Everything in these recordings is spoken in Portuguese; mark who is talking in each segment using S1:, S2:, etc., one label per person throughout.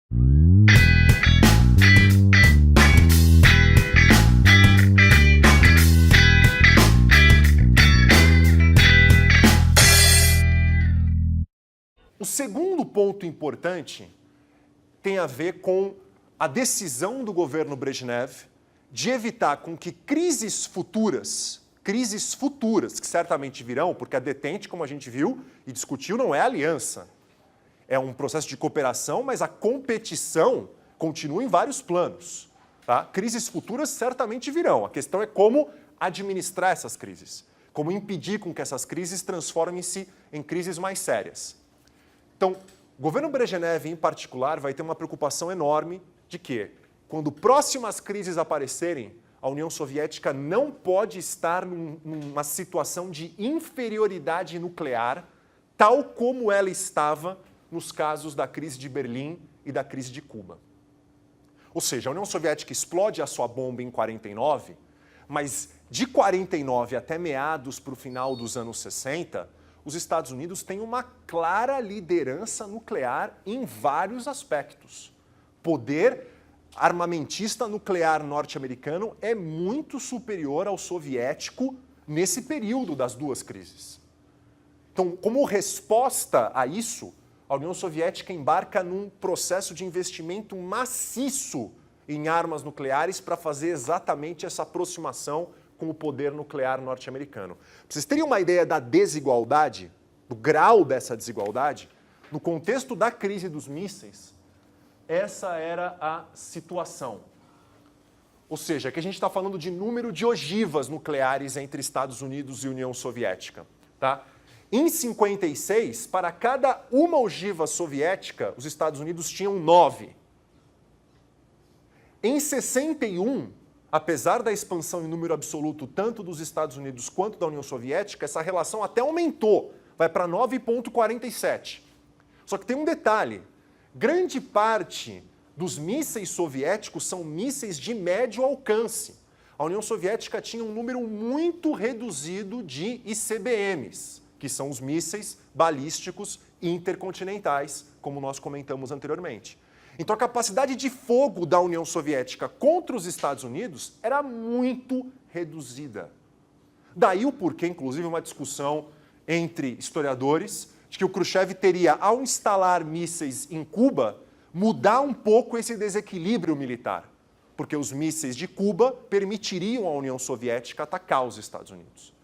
S1: O segundo ponto importante tem a ver com a decisão do governo Brezhnev de evitar com que crises futuras, que certamente virão, porque a detente, como a gente viu e discutiu, não é aliança. É um processo de cooperação, mas a competição continua em vários planos. Tá? Crises futuras certamente virão. A questão é como administrar essas crises, como impedir com que essas crises transformem-se em crises mais sérias. Então, o governo Brezhnev, em particular, vai ter uma preocupação enorme de que, quando próximas crises aparecerem, a União Soviética não pode estar numa situação de inferioridade nuclear, tal como ela estava nos casos da crise de Berlim e da crise de Cuba. Ou seja, a União Soviética explode a sua bomba em 49, mas de 49 até meados para o final dos anos 60, os Estados Unidos têm uma clara liderança nuclear em vários aspectos. Poder armamentista nuclear norte-americano é muito superior ao soviético nesse período das duas crises. Então, como resposta a isso, a União Soviética embarca num processo de investimento maciço em armas nucleares para fazer exatamente essa aproximação com o poder nuclear norte-americano. Para vocês terem uma ideia da desigualdade, do grau dessa desigualdade, no contexto da crise dos mísseis, essa era a situação. Ou seja, que a gente está falando de número de ogivas nucleares entre Estados Unidos e União Soviética. Tá? Em 56, para cada uma ogiva soviética, os Estados Unidos tinham 9. Em 61, apesar da expansão em número absoluto tanto dos Estados Unidos quanto da União Soviética, essa relação até aumentou, vai para 9,47. Só que tem um detalhe, grande parte dos mísseis soviéticos são mísseis de médio alcance. A União Soviética tinha um número muito reduzido de ICBMs, que são os mísseis balísticos intercontinentais, como nós comentamos anteriormente. Então a capacidade de fogo da União Soviética contra os Estados Unidos era muito reduzida. Daí o porquê, inclusive, uma discussão entre historiadores de que o Khrushchev teria, ao instalar mísseis em Cuba, mudar um pouco esse desequilíbrio militar, porque os mísseis de Cuba permitiriam à União Soviética atacar os Estados Unidos.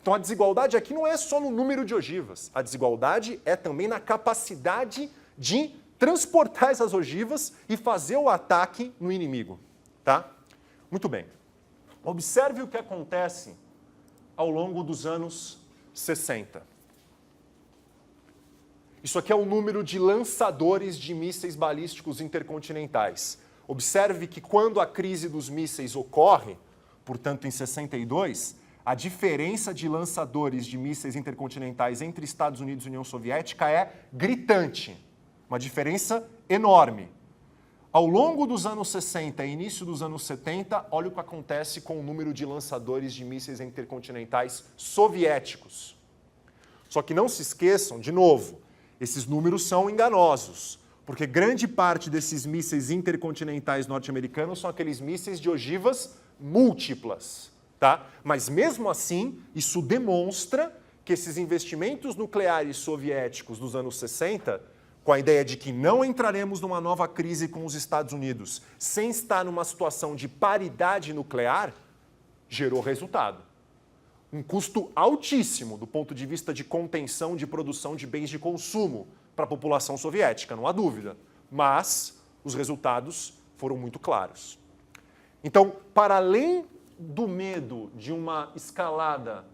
S1: Então a desigualdade aqui não é só no número de ogivas, a desigualdade é também na capacidade de transportar essas ogivas e fazer o ataque no inimigo. Tá? Muito bem. Observe o que acontece ao longo dos anos 60. Isso aqui é o número de lançadores de mísseis balísticos intercontinentais. Observe que quando a crise dos mísseis ocorre, portanto em 62, a diferença de lançadores de mísseis intercontinentais entre Estados Unidos e União Soviética é gritante. Uma diferença enorme. Ao longo dos anos 60 e início dos anos 70, olha o que acontece com o número de lançadores de mísseis intercontinentais soviéticos. Só que não se esqueçam, de novo, esses números são enganosos, porque grande parte desses mísseis intercontinentais norte-americanos são aqueles mísseis de ogivas múltiplas. Tá? Mas mesmo assim, isso demonstra que esses investimentos nucleares soviéticos dos anos 60, com a ideia de que não entraremos numa nova crise com os Estados Unidos sem estar numa situação de paridade nuclear, gerou resultado. Um custo altíssimo do ponto de vista de contenção de produção de bens de consumo para a população soviética, não há dúvida. Mas os resultados foram muito claros. Então, para além do medo de uma escalada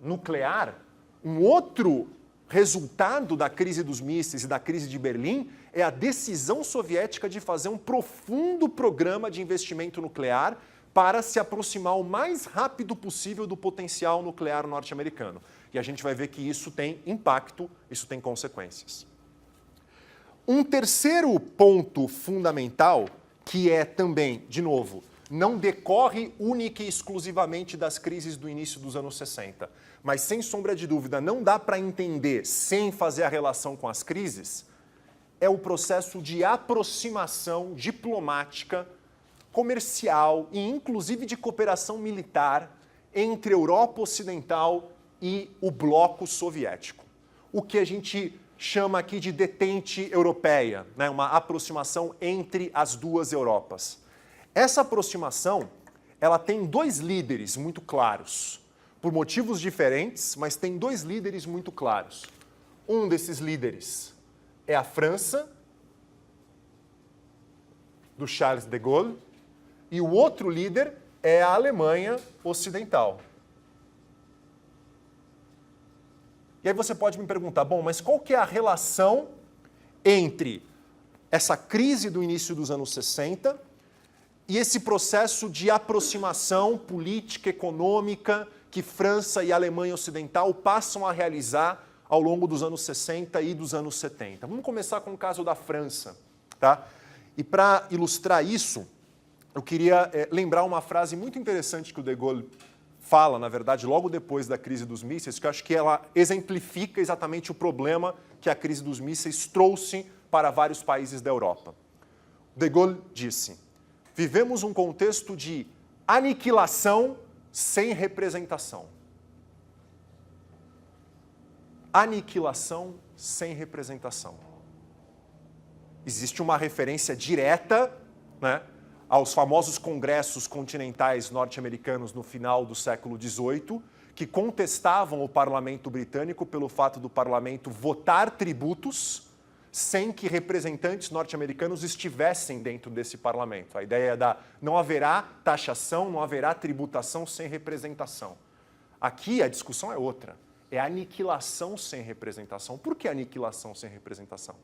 S1: nuclear, um outro resultado da crise dos mísseis e da crise de Berlim é a decisão soviética de fazer um profundo programa de investimento nuclear para se aproximar o mais rápido possível do potencial nuclear norte-americano. E a gente vai ver que isso tem impacto, isso tem consequências. Um terceiro ponto fundamental, que é também, de novo, não decorre única e exclusivamente das crises do início dos anos 60, mas sem sombra de dúvida não dá para entender sem fazer a relação com as crises, é o processo de aproximação diplomática, comercial e inclusive de cooperação militar entre a Europa Ocidental e o bloco soviético. O que a gente chama aqui de detente europeia, né? Uma aproximação entre as duas Europas. Essa aproximação, ela tem dois líderes muito claros, por motivos diferentes, mas tem dois líderes muito claros. Um desses líderes é a França, do Charles de Gaulle, e o outro líder é a Alemanha Ocidental. E aí você pode me perguntar, bom, mas qual que é a relação entre essa crise do início dos anos 60 e esse processo de aproximação política, econômica que França e Alemanha Ocidental passam a realizar ao longo dos anos 60 e dos anos 70. Vamos começar com o caso da França, tá? E para ilustrar isso, eu queria lembrar uma frase muito interessante que o de Gaulle fala, na verdade, logo depois da crise dos mísseis, que eu acho que ela exemplifica exatamente o problema que a crise dos mísseis trouxe para vários países da Europa. De Gaulle disse: vivemos um contexto de aniquilação sem representação. Aniquilação sem representação. Existe uma referência direta, né, aos famosos congressos continentais norte-americanos no final do século XVIII, que contestavam o parlamento britânico pelo fato do parlamento votar tributos sem que representantes norte-americanos estivessem dentro desse parlamento. A ideia é da não haverá taxação, não haverá tributação sem representação. Aqui a discussão é outra. É aniquilação sem representação. Por que aniquilação sem representação?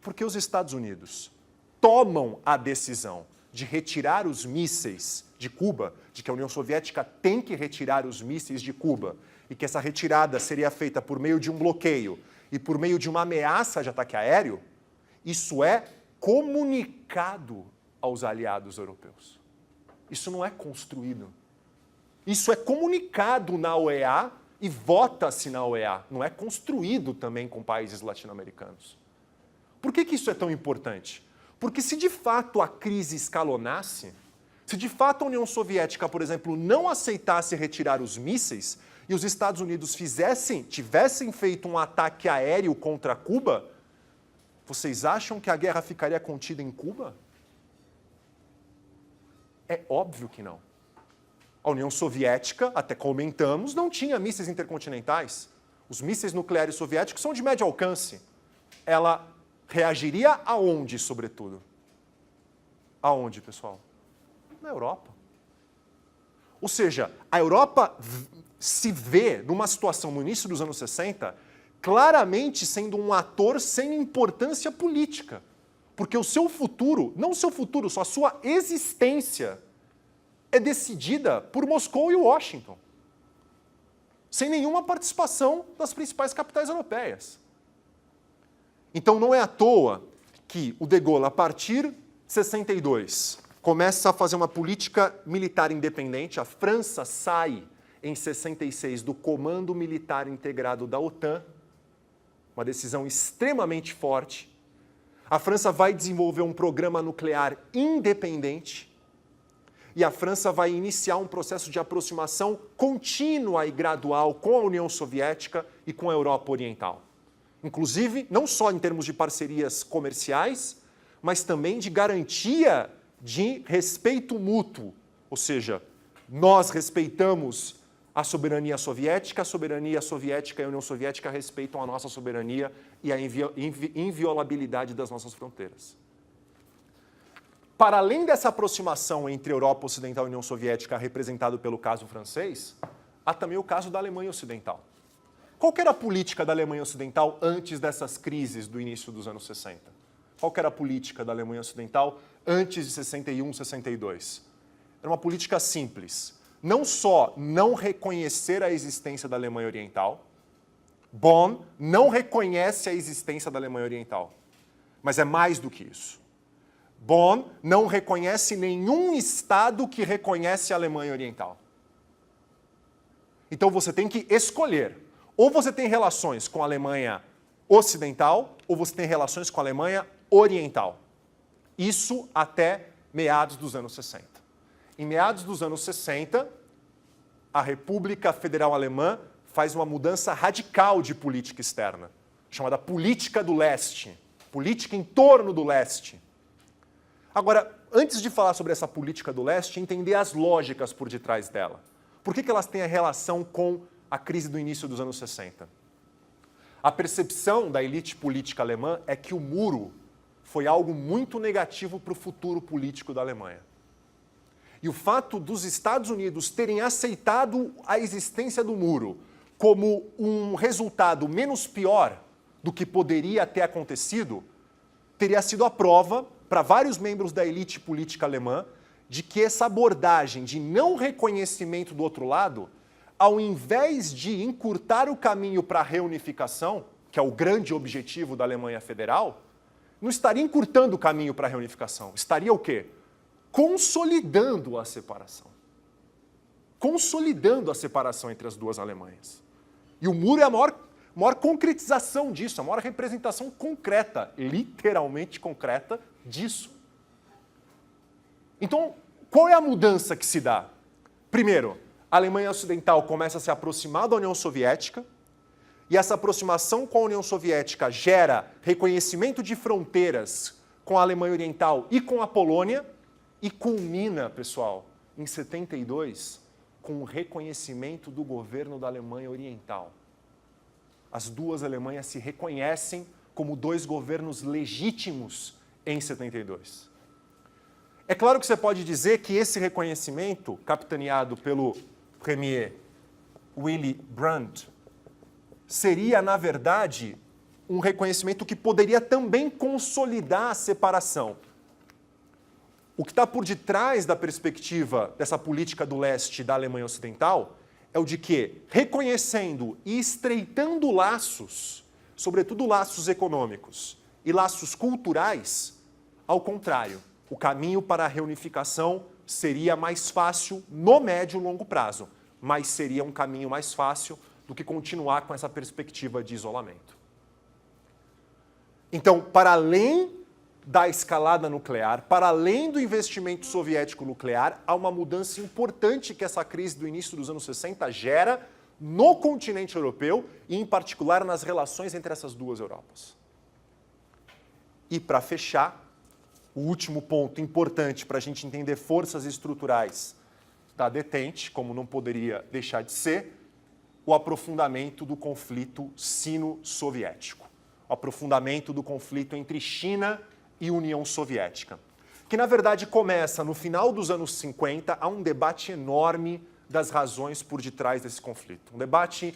S1: Porque os Estados Unidos tomam a decisão de retirar os mísseis de Cuba, de que a União Soviética tem que retirar os mísseis de Cuba, e que essa retirada seria feita por meio de um bloqueio e por meio de uma ameaça de ataque aéreo, isso é comunicado aos aliados europeus. Isso não é construído. Isso é comunicado na OEA e vota-se na OEA. Não é construído também com países latino-americanos. Por que isso é tão importante? Porque se de fato a crise escalonasse, se de fato a União Soviética, por exemplo, não aceitasse retirar os mísseis e os Estados Unidos tivessem feito um ataque aéreo contra Cuba, vocês acham que a guerra ficaria contida em Cuba? É óbvio que não. A União Soviética, até comentamos, não tinha mísseis intercontinentais. Os mísseis nucleares soviéticos são de médio alcance. Ela reagiria aonde, sobretudo? Aonde, pessoal? Na Europa. Ou seja, a Europa se vê numa situação no início dos anos 60 claramente sendo um ator sem importância política. Porque o seu futuro, não o seu futuro, só a sua existência é decidida por Moscou e Washington. Sem nenhuma participação das principais capitais europeias. Então não é à toa que o de Gaulle, a partir de 62, começa a fazer uma política militar independente. A França sai, em 66, do Comando Militar Integrado da OTAN, uma decisão extremamente forte. A França vai desenvolver um programa nuclear independente e a França vai iniciar um processo de aproximação contínua e gradual com a União Soviética e com a Europa Oriental. Inclusive, não só em termos de parcerias comerciais, mas também de garantia de respeito mútuo. Ou seja, nós respeitamos a soberania soviética e a União Soviética respeitam a nossa soberania e a inviolabilidade das nossas fronteiras. Para além dessa aproximação entre Europa Ocidental e União Soviética, representado pelo caso francês, há também o caso da Alemanha Ocidental. Qual que era a política da Alemanha Ocidental antes dessas crises do início dos anos 60? Qual que era a política da Alemanha Ocidental antes de 61, 62? Era uma política simples. Não só não reconhecer a existência da Alemanha Oriental, Bonn não reconhece a existência da Alemanha Oriental, mas é mais do que isso. Bonn não reconhece nenhum Estado que reconhece a Alemanha Oriental. Então você tem que escolher. Ou você tem relações com a Alemanha ocidental ou você tem relações com a Alemanha oriental. Isso até meados dos anos 60. Em meados dos anos 60, a República Federal Alemã faz uma mudança radical de política externa, chamada política do leste, política em torno do leste. Agora, antes de falar sobre essa política do leste, entender as lógicas por detrás dela. Por que elas têm a relação com a crise do início dos anos 60? A percepção da elite política alemã é que o muro foi algo muito negativo para o futuro político da Alemanha. E o fato dos Estados Unidos terem aceitado a existência do muro como um resultado menos pior do que poderia ter acontecido, teria sido a prova para vários membros da elite política alemã de que essa abordagem de não reconhecimento do outro lado, ao invés de encurtar o caminho para a reunificação, que é o grande objetivo da Alemanha Federal, não estaria encurtando o caminho para a reunificação. Estaria o quê? Consolidando a separação. Consolidando a separação entre as duas Alemanhas. E o muro é a maior concretização disso, a maior representação concreta, literalmente concreta, disso. Então, qual é a mudança que se dá? Primeiro, a Alemanha Ocidental começa a se aproximar da União Soviética, e essa aproximação com a União Soviética gera reconhecimento de fronteiras com a Alemanha Oriental e com a Polônia, e culmina, pessoal, em 72, com o reconhecimento do governo da Alemanha Oriental. As duas Alemanhas se reconhecem como dois governos legítimos em 72. É claro que você pode dizer que esse reconhecimento, capitaneado pelo premier Willy Brandt, seria, na verdade, um reconhecimento que poderia também consolidar a separação. O que está por detrás da perspectiva dessa política do leste da Alemanha Ocidental é o de que, reconhecendo e estreitando laços, sobretudo laços econômicos e laços culturais, ao contrário, o caminho para a reunificação seria mais fácil no médio e longo prazo, mas seria um caminho mais fácil do que continuar com essa perspectiva de isolamento. Então, para além da escalada nuclear, para além do investimento soviético nuclear, há uma mudança importante que essa crise do início dos anos 60 gera no continente europeu e, em particular, nas relações entre essas duas Europas. E, para fechar, o último ponto importante para a gente entender forças estruturais da detente, como não poderia deixar de ser, o aprofundamento do conflito sino-soviético. O aprofundamento do conflito entre China e União Soviética, que na verdade começa no final dos anos 50 a um debate enorme das razões por detrás desse conflito. Um debate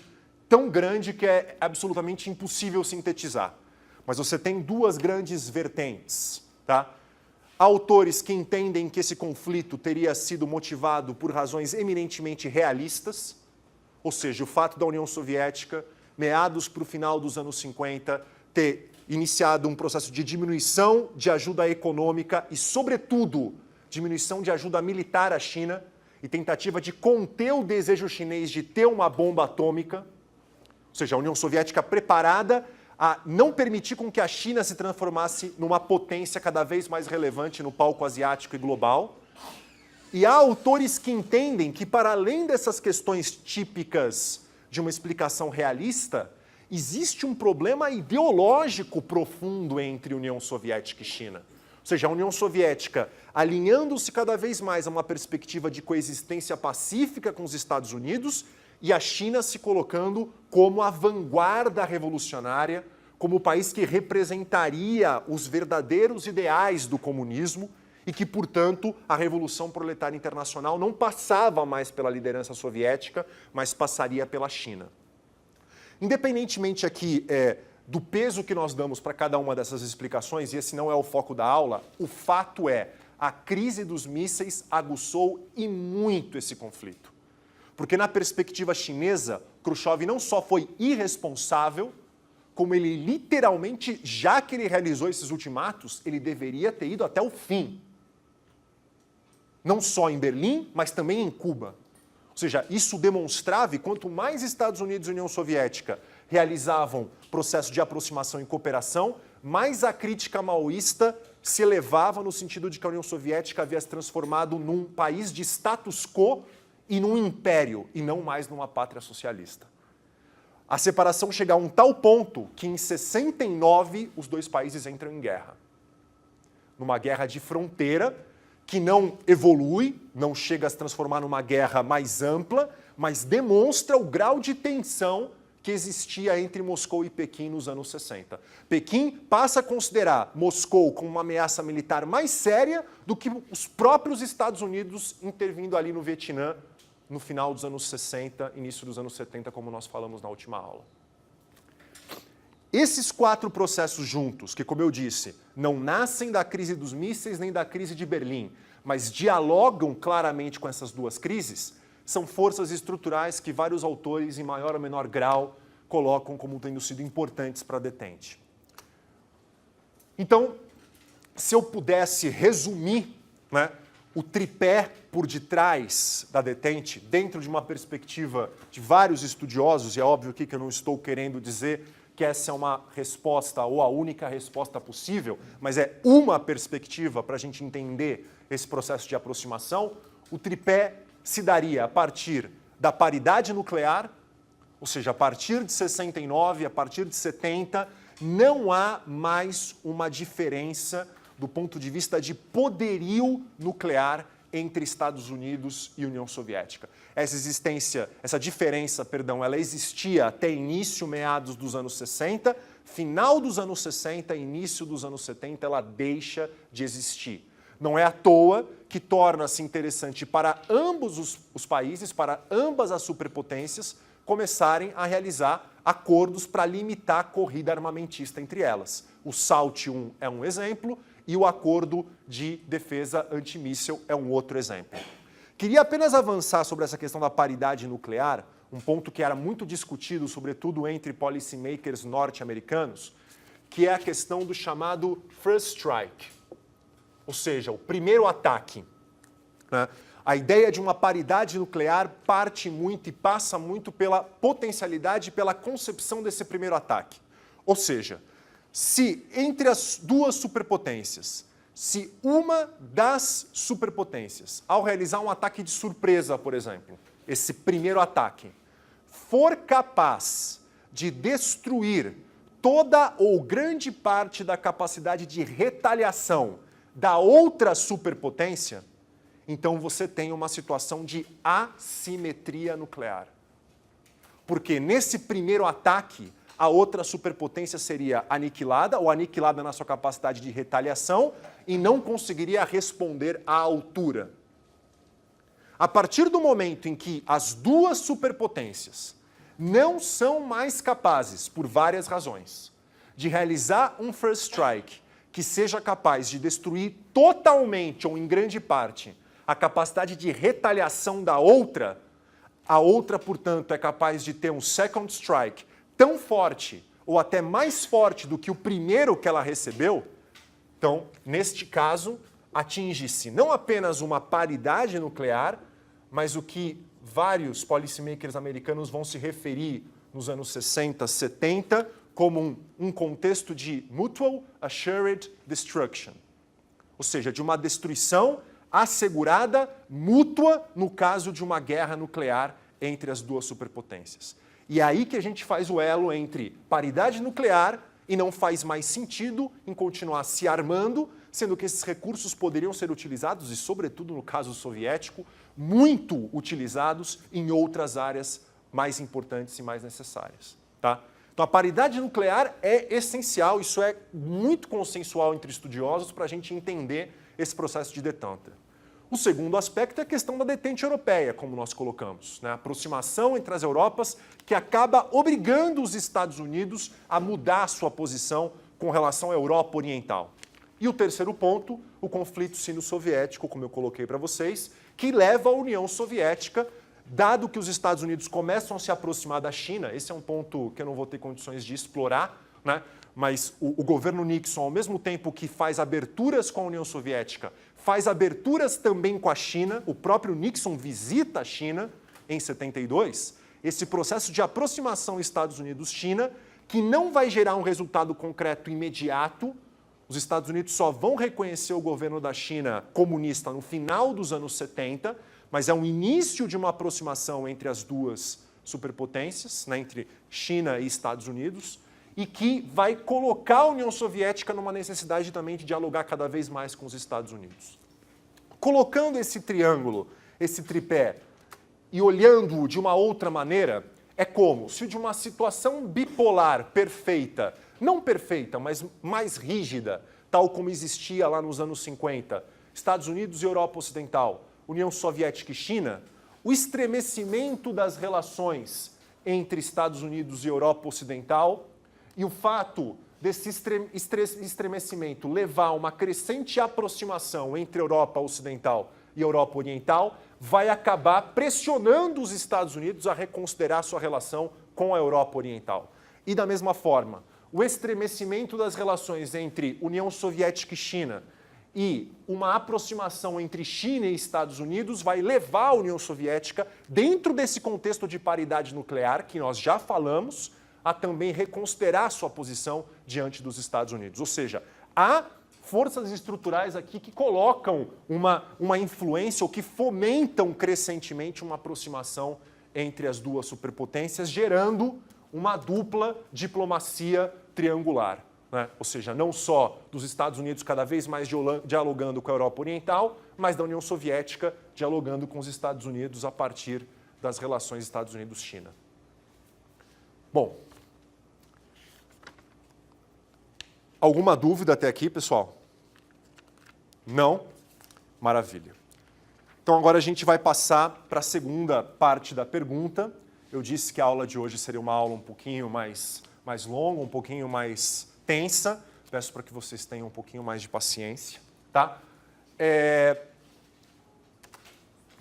S1: tão grande que é absolutamente impossível sintetizar. Mas você tem duas grandes vertentes, tá? Há autores que entendem que esse conflito teria sido motivado por razões eminentemente realistas, ou seja, o fato da União Soviética, meados para o final dos anos 50, ter iniciado um processo de diminuição de ajuda econômica e, sobretudo, diminuição de ajuda militar à China e tentativa de conter o desejo chinês de ter uma bomba atômica, ou seja, a União Soviética preparada a não permitir com que a China se transformasse numa potência cada vez mais relevante no palco asiático e global. E há autores que entendem que, para além dessas questões típicas de uma explicação realista, existe um problema ideológico profundo entre União Soviética e China. Ou seja, a União Soviética alinhando-se cada vez mais a uma perspectiva de coexistência pacífica com os Estados Unidos e a China se colocando como a vanguarda revolucionária, como o país que representaria os verdadeiros ideais do comunismo e que, portanto, a Revolução Proletária Internacional não passava mais pela liderança soviética, mas passaria pela China. Independentemente aqui do peso que nós damos para cada uma dessas explicações, e esse não é o foco da aula, o fato é, a crise dos mísseis aguçou e muito esse conflito. Porque na perspectiva chinesa, Khrushchev não só foi irresponsável, como ele literalmente, já que ele realizou esses ultimatos, ele deveria ter ido até o fim. Não só em Berlim, mas também em Cuba. Ou seja, isso demonstrava, e quanto mais Estados Unidos e União Soviética realizavam processo de aproximação e cooperação, mais a crítica maoísta se elevava no sentido de que a União Soviética havia se transformado num país de status quo e num império, e não mais numa pátria socialista. A separação chega a um tal ponto que em 69 os dois países entram em guerra. Numa guerra de fronteira que não evolui, não chega a se transformar numa guerra mais ampla, mas demonstra o grau de tensão que existia entre Moscou e Pequim nos anos 60. Pequim passa a considerar Moscou como uma ameaça militar mais séria do que os próprios Estados Unidos intervindo ali no Vietnã no final dos anos 60, início dos anos 70, como nós falamos na última aula. Esses quatro processos juntos, que, como eu disse, não nascem da crise dos mísseis nem da crise de Berlim, mas dialogam claramente com essas duas crises, são forças estruturais que vários autores, em maior ou menor grau, colocam como tendo sido importantes para a detente. Então, se eu pudesse resumir, né, o tripé por detrás da detente, dentro de uma perspectiva de vários estudiosos, e é óbvio aqui que eu não estou querendo dizer que essa é uma resposta ou a única resposta possível, mas é uma perspectiva para a gente entender esse processo de aproximação, o tripé se daria a partir da paridade nuclear, ou seja, a partir de 69, a partir de 70, não há mais uma diferença do ponto de vista de poderio nuclear entre Estados Unidos e União Soviética. Essa diferença, ela existia até início, meados dos anos 60, final dos anos 60, início dos anos 70, ela deixa de existir. Não é à toa que torna-se interessante para ambos os países, para ambas as superpotências, começarem a realizar acordos para limitar a corrida armamentista entre elas. O SALT I é um exemplo e o Acordo de Defesa Antimíssil é um outro exemplo. Queria apenas avançar sobre essa questão da paridade nuclear, um ponto que era muito discutido, sobretudo entre policymakers norte-americanos, que é a questão do chamado First Strike, ou seja, o primeiro ataque. Né? A ideia de uma paridade nuclear parte muito e passa muito pela potencialidade e pela concepção desse primeiro ataque. Ou seja, se entre as duas superpotências, se uma das superpotências, ao realizar um ataque de surpresa, por exemplo, esse primeiro ataque, for capaz de destruir toda ou grande parte da capacidade de retaliação da outra superpotência, então você tem uma situação de assimetria nuclear. Porque nesse primeiro ataque, a outra superpotência seria aniquilada, ou aniquilada na sua capacidade de retaliação, e não conseguiria responder à altura. A partir do momento em que as duas superpotências não são mais capazes, por várias razões, de realizar um first strike que seja capaz de destruir totalmente ou em grande parte a capacidade de retaliação da outra, a outra, portanto, é capaz de ter um second strike tão forte ou até mais forte do que o primeiro que ela recebeu, então, neste caso, atinge-se não apenas uma paridade nuclear, mas o que vários policymakers americanos vão se referir nos anos 60, 70, como um contexto de mutual assured destruction, ou seja, de uma destruição assegurada mútua no caso de uma guerra nuclear entre as duas superpotências. E é aí que a gente faz o elo entre paridade nuclear e não faz mais sentido em continuar se armando, sendo que esses recursos poderiam ser utilizados, e sobretudo no caso soviético, muito utilizados em outras áreas mais importantes e mais necessárias. Tá? Então a paridade nuclear é essencial, isso é muito consensual entre estudiosos para a gente entender esse processo de detente. O segundo aspecto é a questão da detente europeia, como nós colocamos, né? A aproximação entre as Europas que acaba obrigando os Estados Unidos a mudar a sua posição com relação à Europa Oriental. E o terceiro ponto, o conflito sino-soviético, como eu coloquei para vocês, que leva a União Soviética, dado que os Estados Unidos começam a se aproximar da China, esse é um ponto que eu não vou ter condições de explorar, né? Mas o governo Nixon, ao mesmo tempo que faz aberturas com a União Soviética, faz aberturas também com a China, o próprio Nixon visita a China em 72, esse processo de aproximação Estados Unidos-China, que não vai gerar um resultado concreto imediato. Os Estados Unidos só vão reconhecer o governo da China comunista no final dos anos 70, mas é um início de uma aproximação entre as duas superpotências, né, entre China e Estados Unidos, e que vai colocar a União Soviética numa necessidade também de dialogar cada vez mais com os Estados Unidos. Colocando esse triângulo, esse tripé, e olhando-o de uma outra maneira, é como se de uma situação bipolar perfeita, não perfeita, mas mais rígida, tal como existia lá nos anos 50, Estados Unidos e Europa Ocidental, União Soviética e China, o estremecimento das relações entre Estados Unidos e Europa Ocidental e o fato desse estremecimento levar a uma crescente aproximação entre Europa Ocidental e Europa Oriental vai acabar pressionando os Estados Unidos a reconsiderar sua relação com a Europa Oriental. E da mesma forma, o estremecimento das relações entre União Soviética e China e uma aproximação entre China e Estados Unidos vai levar a União Soviética, dentro desse contexto de paridade nuclear, que nós já falamos, a também reconsiderar sua posição diante dos Estados Unidos. Ou seja, há forças estruturais aqui que colocam uma influência ou que fomentam crescentemente uma aproximação entre as duas superpotências, gerando uma dupla diplomacia triangular, né? Ou seja, não só dos Estados Unidos cada vez mais dialogando com a Europa Oriental, mas da União Soviética dialogando com os Estados Unidos a partir das relações Estados Unidos-China. Bom, alguma dúvida até aqui, pessoal? Não? Maravilha. Então agora a gente vai passar para a segunda parte da pergunta. Eu disse que a aula de hoje seria uma aula um pouquinho mais longa, um pouquinho mais tensa. Peço para que vocês tenham um pouquinho mais de paciência, tá?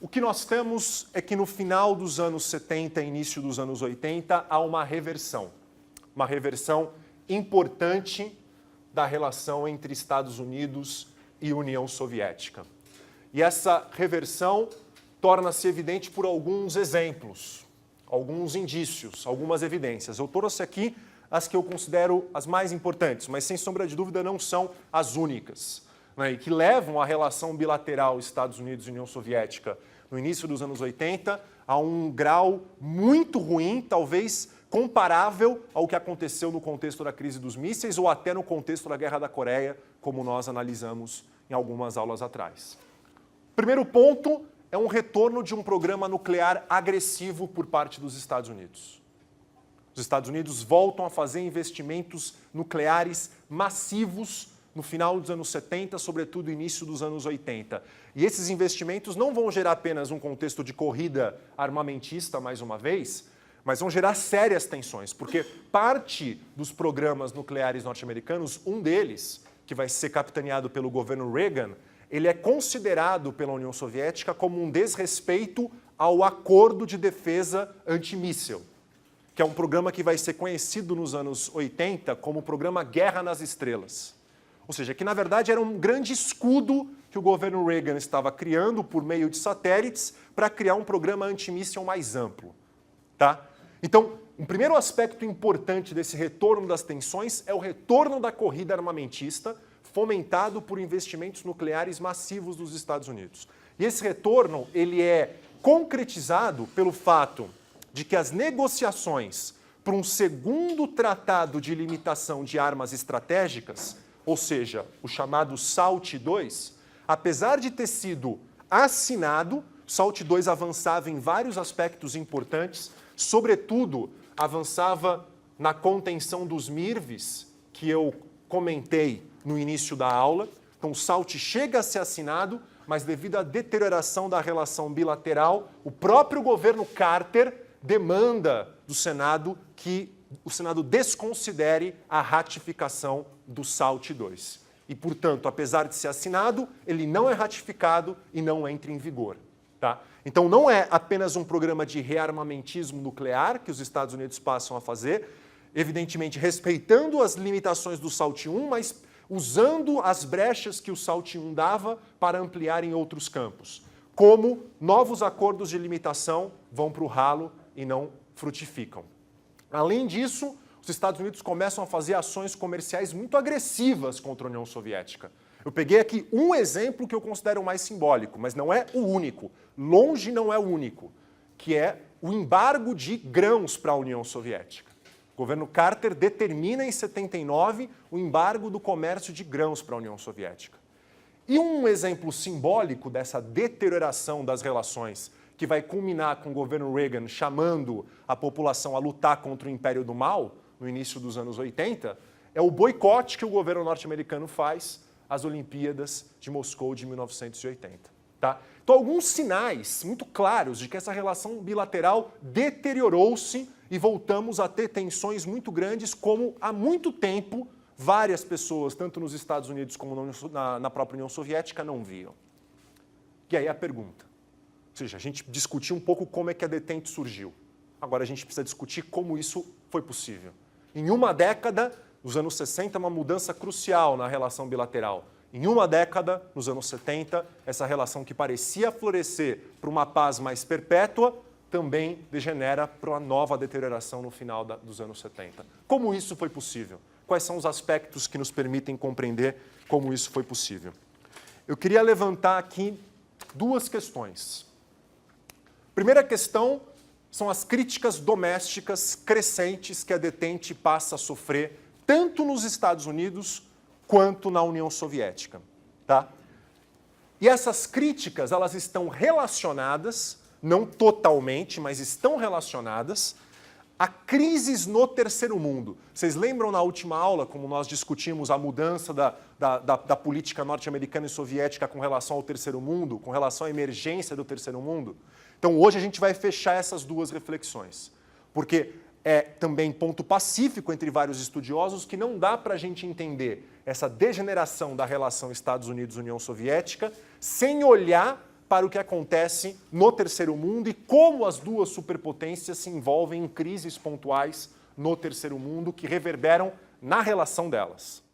S1: O que nós temos é que no final dos anos 70 e início dos anos 80 há uma reversão importante da relação entre Estados Unidos e União Soviética. E essa reversão torna-se evidente por alguns exemplos, alguns indícios, algumas evidências. Eu trouxe aqui as que eu considero as mais importantes, mas sem sombra de dúvida não são as únicas, né, e que levam a relação bilateral Estados Unidos e União Soviética no início dos anos 80 a um grau muito ruim, talvez comparável ao que aconteceu no contexto da crise dos mísseis ou até no contexto da Guerra da Coreia, como nós analisamos em algumas aulas atrás. Primeiro ponto é um retorno de um programa nuclear agressivo por parte dos Estados Unidos. Os Estados Unidos voltam a fazer investimentos nucleares massivos no final dos anos 70, sobretudo início dos anos 80. E esses investimentos não vão gerar apenas um contexto de corrida armamentista, mais uma vez, mas vão gerar sérias tensões, porque parte dos programas nucleares norte-americanos, um deles, que vai ser capitaneado pelo governo Reagan, ele é considerado pela União Soviética como um desrespeito ao Acordo de Defesa Antimíssil, que é um programa que vai ser conhecido nos anos 80 como o programa Guerra nas Estrelas. Ou seja, que na verdade era um grande escudo que o governo Reagan estava criando por meio de satélites para criar um programa antimíssil mais amplo. Tá? Então, um primeiro aspecto importante desse retorno das tensões é o retorno da corrida armamentista, fomentado por investimentos nucleares massivos dos Estados Unidos. E esse retorno ele é concretizado pelo fato de que as negociações para um segundo tratado de limitação de armas estratégicas, ou seja, o chamado SALT II, apesar de ter sido assinado, o SALT II avançava em vários aspectos importantes, sobretudo avançava na contenção dos MIRVs, que eu comentei no início da aula. Então o SALT chega a ser assinado, mas devido à deterioração da relação bilateral, o próprio governo Carter demanda do Senado que o Senado desconsidere a ratificação do SALT II. E, portanto, apesar de ser assinado, ele não é ratificado e não entra em vigor. Tá? Então, não é apenas um programa de rearmamentismo nuclear que os Estados Unidos passam a fazer, evidentemente respeitando as limitações do SALT I, mas usando as brechas que o SALT I dava para ampliar em outros campos. Como novos acordos de limitação vão para o ralo e não frutificam. Além disso, os Estados Unidos começam a fazer ações comerciais muito agressivas contra a União Soviética. Eu peguei aqui um exemplo que eu considero mais simbólico, mas não é o único, longe não é o único, que é o embargo de grãos para a União Soviética. O governo Carter determina em 79 o embargo do comércio de grãos para a União Soviética. E um exemplo simbólico dessa deterioração das relações, que vai culminar com o governo Reagan chamando a população a lutar contra o Império do Mal, no início dos anos 80, é o boicote que o governo norte-americano faz às Olimpíadas de Moscou de 1980. Tá? Então, alguns sinais muito claros de que essa relação bilateral deteriorou-se e voltamos a ter tensões muito grandes, como há muito tempo várias pessoas, tanto nos Estados Unidos como na própria União Soviética, não viam. E aí a pergunta, ou seja, a gente discutiu um pouco como é que a detente surgiu. Agora a gente precisa discutir como isso foi possível. Em uma década, nos anos 60, uma mudança crucial na relação bilateral. Em uma década, nos anos 70, essa relação que parecia florescer para uma paz mais perpétua, também degenera para uma nova deterioração no final dos anos 70. Como isso foi possível? Quais são os aspectos que nos permitem compreender como isso foi possível? Eu queria levantar aqui duas questões. Primeira questão são as críticas domésticas crescentes que a detente passa a sofrer tanto nos Estados Unidos quanto na União Soviética. Tá? E essas críticas, elas estão relacionadas, não totalmente, mas estão relacionadas a crises no terceiro mundo. Vocês lembram na última aula, como nós discutimos a mudança da política norte-americana e soviética com relação ao terceiro mundo, com relação à emergência do terceiro mundo? Então hoje a gente vai fechar essas duas reflexões, porque é também ponto pacífico entre vários estudiosos que não dá para a gente entender essa degeneração da relação Estados Unidos-União Soviética sem olhar para o que acontece no terceiro mundo e como as duas superpotências se envolvem em crises pontuais no terceiro mundo que reverberam na relação delas.